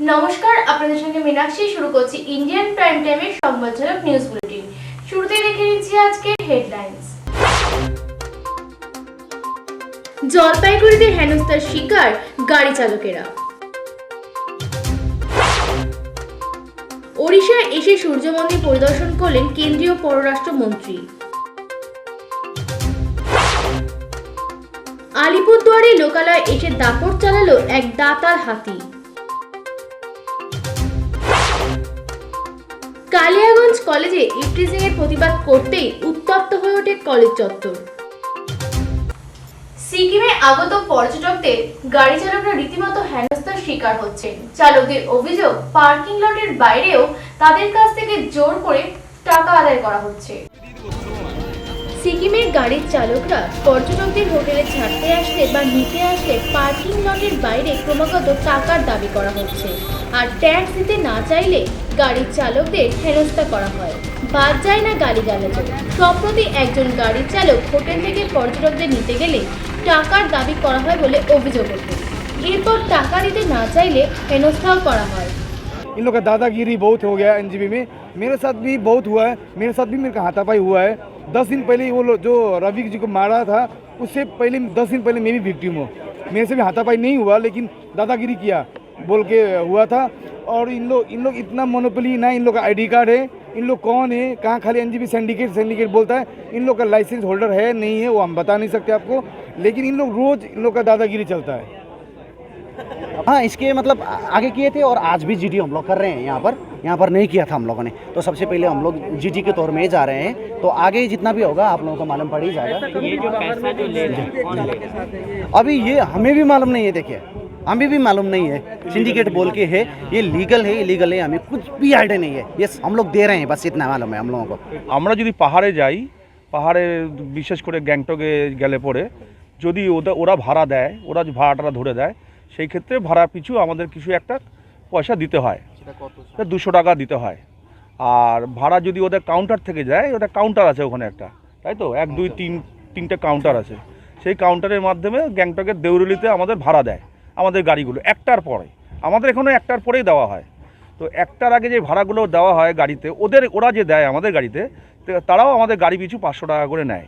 নমস্কার, আপনাদের সঙ্গে মীনাক্ষী। শুরু করছি ইন্ডিয়ান প্রাইম টাইমের সংবাদজনক নিউজ বুলেটিন। শুরুতেই দেখে নিচ্ছি আজকের হেডলাইন্স। জলপাইগুড়িতে হেনস্থার শিকার গাড়ি চালকেরা। ওড়িশায় এসে সূর্য মন্দির পরিদর্শন করলেন কেন্দ্রীয় পররাষ্ট্রমন্ত্রী। আলিপুরদুয়ারে লোকালয়ে এসে দাপট চালালো এক দাতার হাতি। কালিয়াগঞ্জ কলেজে ইফটিজিং এর প্রতিবাদ করতেই উত্তপ্ত হয়ে ওঠে কলেজ চত্বর। সিকিমে আগত পর্যটকদের গাড়ি চালকরা রীতিমতো হেনস্থার শিকার হচ্ছেন। চালকদের অভিযোগ, পার্কিং লটের বাইরেও তাদের কাছ থেকে জোর করে টাকা আদায় করা হচ্ছে। সিকিমের গাড়ির চালকরা পর্যটকদের হোটেলে ছাড়তে আসলে বা নিতে আসলে পার্কিং লটের বাইরে ক্রমাগত টাকার দাবি করা হচ্ছে, আর ট্যাক্স দিতে না চাইলে গাড়ির চালকদের হেনস্থা করা হয়। বাদ যায় না গালিগালাজ। সম্প্রতি একজন গাড়ির চালক হোটেল থেকে পর্যটকদের নিতে গেলে টাকার দাবি করা হয় বলে অভিযোগ ওঠে। এরপর টাকা দিতে না চাইলে হেনস্থাও করা হয়। इन लोग का दादागिरी बहुत हो गया एनजीबी में। मेरे साथ भी बहुत हुआ है, मेरे साथ भी मेरे का हाथापाई हुआ है। 10 दिन पहले वो जो रवि जी को मारा था, उससे पहले 10 दिन पहले मैं भी विक्टिम हूँ। मेरे से भी हाथापाई नहीं हुआ, लेकिन दादागिरी किया बोल के हुआ था। और इन लोग इतना मोनोपोली ना, इन लोग का आईडी कार्ड है, इन लोग कौन है, कहाँ खाली एनजीबी सिंडिकेट बोलता है। इन लोग का लाइसेंस होल्डर है नहीं है वो हम बता नहीं सकते आपको, लेकिन इन लोग रोज़ इन लोग का दादागिरी चलता है। हाँ, इसके मतलब आगे किए थे और आज भी जीडी हम लोग कर रहे हैं। यहाँ पर नहीं किया था हम लोगों ने, तो सबसे पहले हम लोग जीडी के तौर में जा रहे हैं। तो आगे जितना भी होगा आप लोगों को मालूम पड़ ही जाएगा। ये जो पैसा जो ले रहे हैं कौन ले रहा है? अभी ये हमें भी मालूम नहीं है। देखिए, हमें भी मालूम नहीं है। सिंडिकेट बोल के है, ये लीगल है इलीगल है, हमें कुछ भी आइडिया नहीं है। ये हम लोग दे रहे हैं, बस इतना मालूम है हम लोगों को। আমরা যদি পাহাড়ে যাই, পাহাড়ে বিশেষ করে গ্যাংটকে গেলে পরে যদি ওরা ভাড়া দেয়, ওরা যে ভাড়াটা ধরে দেয়, সেই ক্ষেত্রে ভাড়া পিছু আমাদের কিছু একটা পয়সা দিতে হয়, 200 টাকা দিতে হয়। আর ভাড়া যদি ওদের কাউন্টার থেকে যায়, ওটা কাউন্টার আছে ওখানে একটা, তাই তো 1 2 3 3টে কাউন্টার আছে। সেই কাউন্টারের মাধ্যমে গ্যাংটকের দেউরুলিতে আমাদের ভাড়া দেয় আমাদের গাড়িগুলো একটার পরে। আমাদের এখানে একটার পরেই দেওয়া হয়। তো একটার আগে যে ভাড়াগুলো দেওয়া হয় গাড়িতে, ওরা যে দেয় আমাদের গাড়িতে, তারাও আমাদের গাড়ি পিছু 500 টাকা করে নেয়।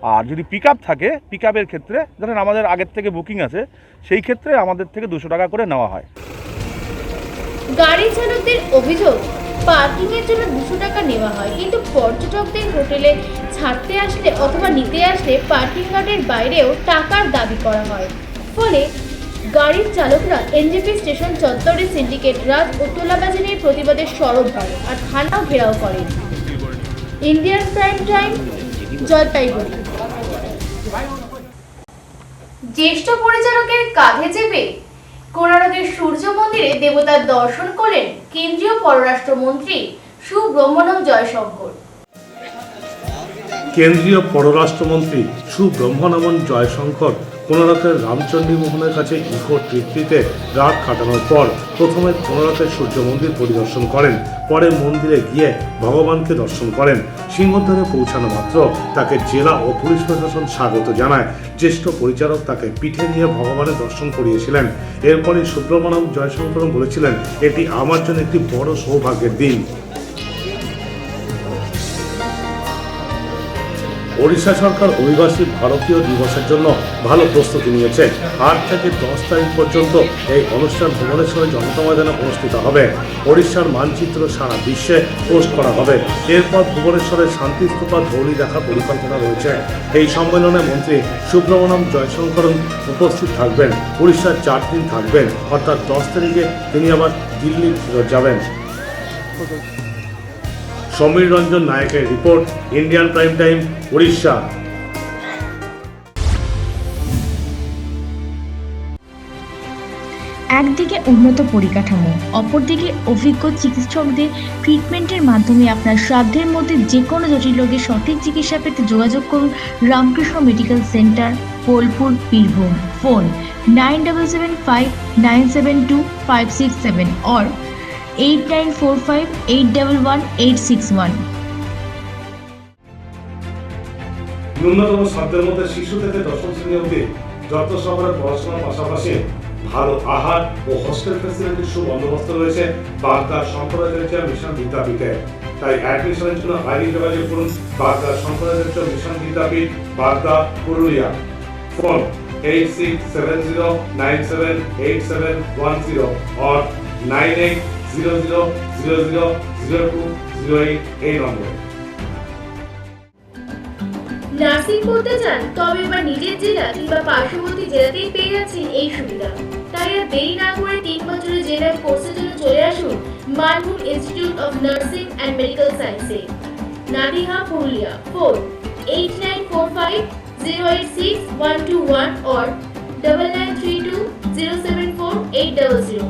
আর যদি পিক আপ থাকে, পিক আপের ক্ষেত্রে ধরেন আমাদের আগের থেকে বুকিং আছে, সেই ক্ষেত্রে আমাদের থেকে 200 টাকা করে নেওয়া হয়। গাড়ি চালকদের অভিযোগ, পার্কিং এর জন্য 200 টাকা নেওয়া হয়, কিন্তু পর্যটকদের হোটেলে ছাড়তে আসলে অথবা নিতে আসলে পার্কিং লটের বাইরেও টাকার দাবি করা হয়। ফলে গাড়ির চালকরা এনজেপি স্টেশন চত্বরে সিন্ডিকেট রাজ ও তোলাবাজি নিয়ে প্রতিবাদে সরব হয় আর থানাও ঘেরাও করেন। Indian prime time, Jalpaiguri. জ্যেষ্ঠ পরিচালকের কাঁধে চেপে কোণারকের সূর্য মন্দিরে দেবতার দর্শন করলেন কেন্দ্রীয় পররাষ্ট্রমন্ত্রী সুব্রহ্মণ্যম জয়শঙ্কর। কেন্দ্রীয় পররাষ্ট্রমন্ত্রী সুব্রহ্মণ্যম জয়শঙ্কর কোণারকের রামচন্ডী মোহনের কাছে ইকো ট্রিপটিতে রাত কাটানোর পর প্রথমে কোণারকের সূর্য মন্দির পরিদর্শন করেন, পরে মন্দিরে গিয়ে ভগবানকে দর্শন করেন। সিংহদ্বারে পৌঁছানো মাত্র তাকে জেলা ও পুলিশ প্রশাসন স্বাগত জানায়। জ্যেষ্ঠ পরিচালক তাকে পিঠে নিয়ে ভগবানের দর্শন করিয়েছিলেন। এরপরই সুব্রহ্মণ্যম জয়শঙ্কর বলেছিলেন, এটি আমার জন্য একটি বড় সৌভাগ্যের দিন। ওড়িশা সরকার অভিবাসী ভারতীয় দিবসের জন্য ভালো প্রস্তুতি নিয়েছে। 8 থেকে 10 তারিখ পর্যন্ত এই অনুষ্ঠান ভুবনেশ্বরের জনতা ময়দানে অনুষ্ঠিত হবে। ওড়িশার মানচিত্র সারা বিশ্বে পোস্ট করা হবে। এরপর ভুবনেশ্বরের শান্তিস্তূপা ধৌলি দেখা পরিকল্পনা রয়েছে। এই সম্মেলনে মন্ত্রী সুব্রহ্মণ্যম জয়শঙ্করন উপস্থিত থাকবেন। উড়িষ্যার 4 দিন থাকবেন, অর্থাৎ 10 তারিখে তিনি আবার দিল্লি ফেরত যাবেন। সমীর রঞ্জন নায়কের report, Indian prime time, Orissa. একদিকে উন্নত পরিকাঠামো, অপরদিকে অভিজ্ঞ চিকিৎসকদের ট্রিটমেন্টের মাধ্যমে আপনার সাধ্যের মধ্যে যে কোনো জটিল রোগের সঠিক চিকিৎসা পেতে যোগাযোগ করুন Ramakrishna medical centre, Bolpur, Birbhum. Phone 9775972567 or 8945811861। ন্যূনতম সাধ্যের মধ্যে শিশু থেকে 10ম শ্রেণী অবধি যত শহরে পড়াশোনার পাশাপাশি ভালো আহার ও হোস্টেল ফ্যাসিলিটির সুবন্দোবস্ত রয়েছে বাগদা শঙ্করাচার্য মিশন বিদ্যাপীঠে। তাই অ্যাডমিশনের জন্য আজই যোগাযোগ করুন বাগদা শঙ্করাচার্য মিশন বিদ্যাপীঠ, বাগদা, পুরুলিয়া। ফোন 8670978710 or 9800000208 এই নম্বরে। নার্সিং পড়তে চান তবে এবার নিজের জেলা কিংবা পার্শ্ববর্তী জেলাতেই পেয়ে যাচ্ছেন এই সুবিধা। তাই আর দেরি না করে 3 বছরের জেনারেল কোর্সের জন্য চলে আসুন Manbhum institute of nursing and medical সায়েন্সে, Nadiha, Purulia. Phone 8945086121 or 9932074800.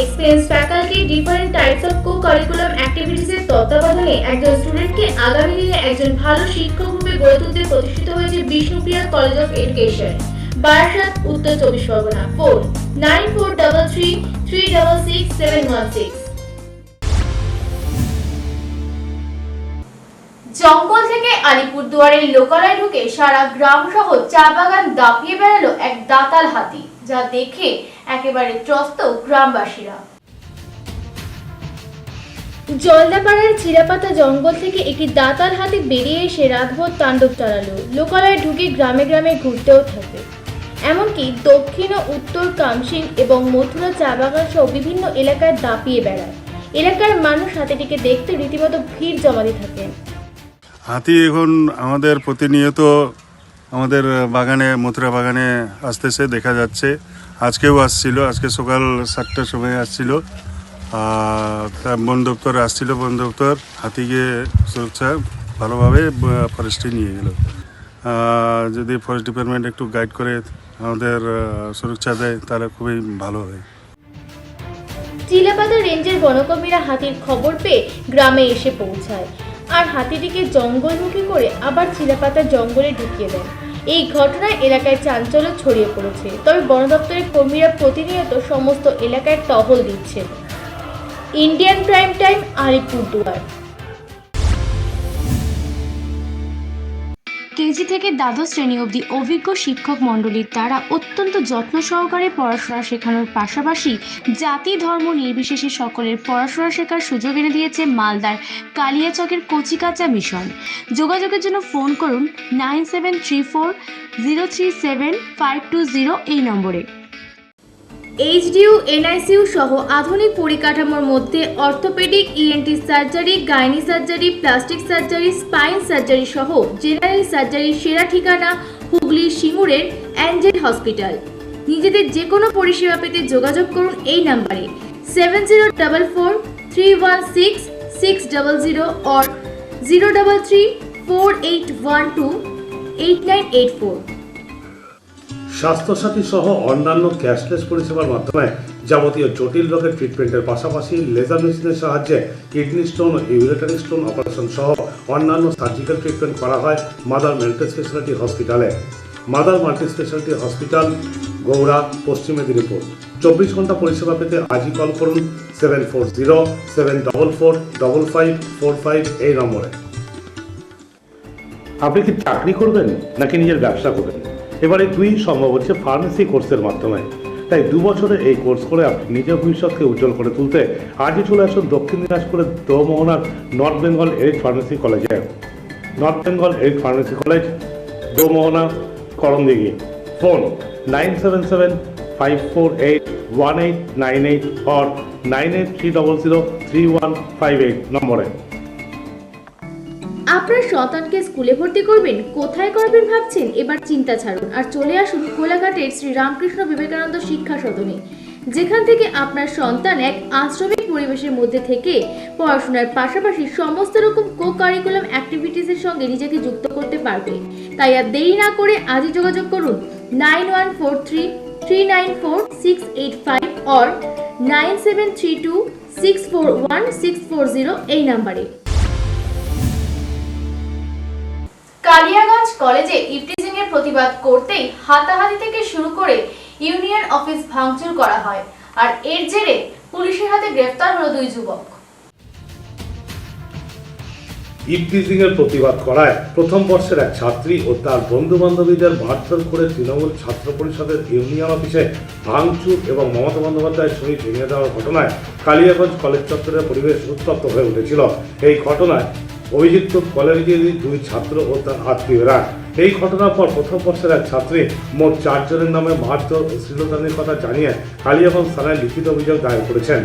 Experienced faculty, different types of co-curriculum activities এর তত্ত্বাবধানে একজন স্টুডেন্টকে আগামী দিনে একজন ভালো শিক্ষক রূপে গড়ে তুলতে প্রতিষ্ঠিত হয়েছে Bishnupriya college of education, Barasat, উত্তর 24 পরগনা। ফোন 9433366716। জঙ্গল থেকে আলিপুরদুয়ারের লোকালয়ে ঢুকে সারা গ্রাম সহ চা বাগান দাপিয়ে বেড়ালো এক দাতাল হাতি, যা দেখে একেবারে ত্রস্ত গ্রামবাসীরা। জলদাপাড়ার চিরাপাতা জঙ্গল থেকে একটি দাতাল হাতি বেরিয়ে এসে রাতভর তাণ্ডব চালালো। লোকালয়ে ঢুকে গ্রামে গ্রামে ঘুরতেও থাকে। এমনকি দক্ষিণ ও উত্তর কামসিং এবং মথুরা চা বাগান সহ বিভিন্ন এলাকায় দাপিয়ে বেড়ায়। এলাকার মানুষ হাতিটিকে দেখতে রীতিমতো ভিড় জমাতে থাকে। হাতি এখন আমাদের প্রতিনিয়ত আমাদের বাগানে, মথুরা বাগানে আসতেছে, দেখা যাচ্ছে। আজকেও আসছিল, আজকে সকাল 7টার সময় আসছিল। বন দপ্তর আসছিল, বন দপ্তর হাতিকে সুরক্ষা ভালোভাবে ফরেস্টে নিয়ে গেল। যদি ফরেস্ট ডিপার্টমেন্ট একটু গাইড করে আমাদের সুরক্ষা দেয় তাহলে খুবই ভালো হয়। চিলাপাতা রেঞ্জের বনকর্মীরা হাতির খবর পেয়ে গ্রামে এসে পৌঁছায় আর হাতিটিকে জঙ্গলমুখী করে আবার চিলাপাতার জঙ্গলে ঢুকিয়ে দেন। এই ঘটনায় এলাকায় চাঞ্চল্য ছড়িয়ে পড়েছে। তবে বন দপ্তরের কর্মীরা প্রতিনিয়ত সমস্ত এলাকায় টহল দিচ্ছে। Indian prime time, Alipurduar. KG থেকে দ্বাদশ শ্রেণী অবধি অভিজ্ঞ শিক্ষক মণ্ডলীর দ্বারা অত্যন্ত যত্ন সহকারে পড়াশোনা শেখানোর পাশাপাশি জাতি ধর্ম নির্বিশেষে সকলের পড়াশোনা শেখার সুযোগ এনে দিয়েছে মালদার কালিয়াচকের কচিকাঁচা মিশন। যোগাযোগের জন্য ফোন করুন 9734037520 এই নম্বরে। এইচডিইউ, এনআইসিইউ সহ আধুনিক পরিকাঠামোর মধ্যে orthopaedic, ENT surgery, gynae surgery, plastic surgery, spine surgery সহ জেনারেল সার্জারির সেরা ঠিকানা হুগলির সিঙ্গুরের অ্যাঞ্জেল হসপিটাল। নিজেদের যে কোনো পরিষেবা পেতে যোগাযোগ করুন এই নাম্বারে 7044316600 or 03348128984। স্বাস্থ্যসাথী সহ অন্যান্য ক্যাশলেস পরিষেবার মাধ্যমে যাবতীয় জটিল রোগের ট্রিটমেন্টের পাশাপাশি লেজার মেশিনের সাহায্যে কিডনি স্টোন ও ইউরেটারি স্টোন অপারেশন সহ অন্যান্য সার্জিক্যাল ট্রিটমেন্ট করা হয় মাদার মাল্টি স্পেশালিটি হসপিটালে। মাদার মাল্টি স্পেশালিটি হসপিটাল, গৌড়া, পশ্চিম মেদিনীপুর। 24 ঘন্টা পরিষেবা পেতে আজই কল করুন 7407445545 এই নম্বরে। আপনি কি চাকরি করবেন নাকি নিজের ব্যবসা করবেন? এবারে দুই সম্ভব হচ্ছে ফার্মেসি কোর্সের মাধ্যমে। তাই 2 বছরের এই কোর্স করে আপনি নিজের ভবিষ্যৎকে উজ্জ্বল করে তুলতে আজই চলে আসুন দক্ষিণ দিনাজপুরের দোমোহনার নর্থ বেঙ্গল এরিড ফার্মেসি কলেজে। North Bengal arid pharmacy college, Domohana, Karandighi. Phone 9775481898 or 9830033158 নম্বরে। আপনার সন্তানকে স্কুলে ভর্তি করবেন, কোথায় করবেন ভাবছেন? এবার চিন্তা ছাড়ুন আর চলে আসুন কোলাঘাটের শ্রী রামকৃষ্ণ বিবেকানন্দ শিক্ষা সদনে, যেখান থেকে আপনার সন্তান এক আশ্রমিক পরিবেশের মধ্যে থেকে পড়াশোনার পাশাপাশি সমস্ত রকম কো কারিকুলাম অ্যাক্টিভিটিসের সঙ্গে নিজেকে যুক্ত করতে পারবে। তাই আর দেরি না করে আজই যোগাযোগ করুন 9143394685 or 9732641640 এই নাম্বারে। কালিয়াগঞ্জ কলেজে ইভটিজিং এর প্রতিবাদ করতেই হাতাহাতি থেকে শুরু করে ইউনিয়ন অফিস ভাঙচুর করা হয় আর এর জেরে পুলিশের হাতে গ্রেফতার হলো 2 যুবক। ইভটিজিং এর প্রতিবাদ করায় প্রথম বর্ষের এক ছাত্রী ও তার বন্ধু বান্ধবীদের মারধর করে তৃণমূল ছাত্র পরিষদের ইউনিয়ন অফিসে ভাঙচুর এবং মমতা বন্দ্যোপাধ্যায়ের ছবি ভেঙে দেওয়ার ঘটনায় কালিয়াগঞ্জ কলেজ চত্বরের পরিবেশ উত্তপ্ত হয়ে উঠেছিল। এই ঘটনায় অভিযুক্ত কলেজেরই 2 ছাত্র ও তার আত্মীয়রা। এই ঘটনার পর প্রথম বর্ষের এক ছাত্রী মোট 4 জনের নামে মারধর ও শ্লীলতাহানির কথা জানিয়ে কালিয়াগঞ্জ থানায় লিখিত অভিযোগ দায়ের করেছেন।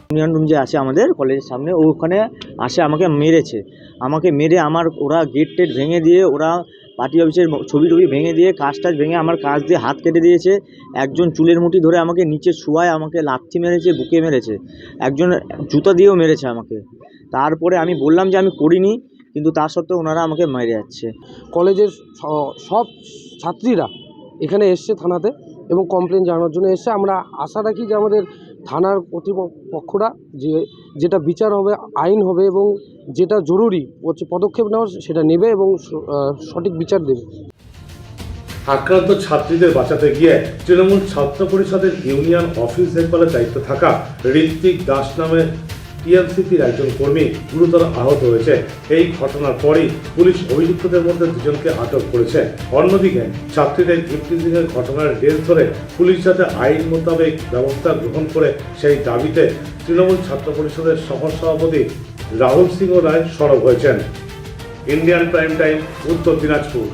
ইউনিয়ন রুম যে আছে আমাদের কলেজের সামনে, ওখানে আসে আমাকে মেরেছে। আমাকে মেরে ওরা গেট টেট ভেঙে দিয়ে, ওরা পার্টি অফিসের ছবি টবি ভেঙে দিয়ে, কাজ টাজ ভেঙে আমার কাজ দিয়ে হাত কেটে দিয়েছে। একজন চুলের মুঠি ধরে আমাকে নিচে শোয়ায়, আমাকে লাথি মেরেছে, বুকে মেরেছে। একজন জুতা দিয়েও মেরেছে আমাকে। তারপরে আমি বললাম যে আমি করিনি, কিন্তু তা সত্ত্বেও ওনারা আমাকে মেরে যাচ্ছে। কলেজের সব ছাত্রীরা এখানে এসছে থানাতে এবং কমপ্লেন জানানোর জন্য এসছে। আমরা আশা রাখি যে আমাদের থানার কর্তৃপক্ষরা যেটা বিচার হবে, আইন হবে এবং যেটা জরুরি পদক্ষেপ নেওয়ার সেটা নেবে এবং সঠিক বিচার দেবে। আক্রান্ত ছাত্রীদের বাঁচাতে গিয়ে তৃণমূল ছাত্র পরিষদের ইউনিয়ন অফিস দেখভালের দায়িত্ব থাকা ঋত্বিক দাস নামে টিএমসিপির একজন কর্মী গুরুতর আহত হয়েছে। এই ঘটনার পরই পুলিশ অভিযুক্তদের মধ্যে 2 জনকে আটক করেছে। অন্যদিকে ছাত্রীদের ইভটিজিংয়ের ঘটনার রেস ধরে পুলিশ যাতে আইন মোতাবেক ব্যবস্থা গ্রহণ করে সেই দাবিতে তৃণমূল ছাত্র পরিষদের সহসভাপতি রাহুল সিংহ রায় সরব হয়েছেন। ইন্ডিয়ান প্রাইম টাইম, উত্তর দিনাজপুর।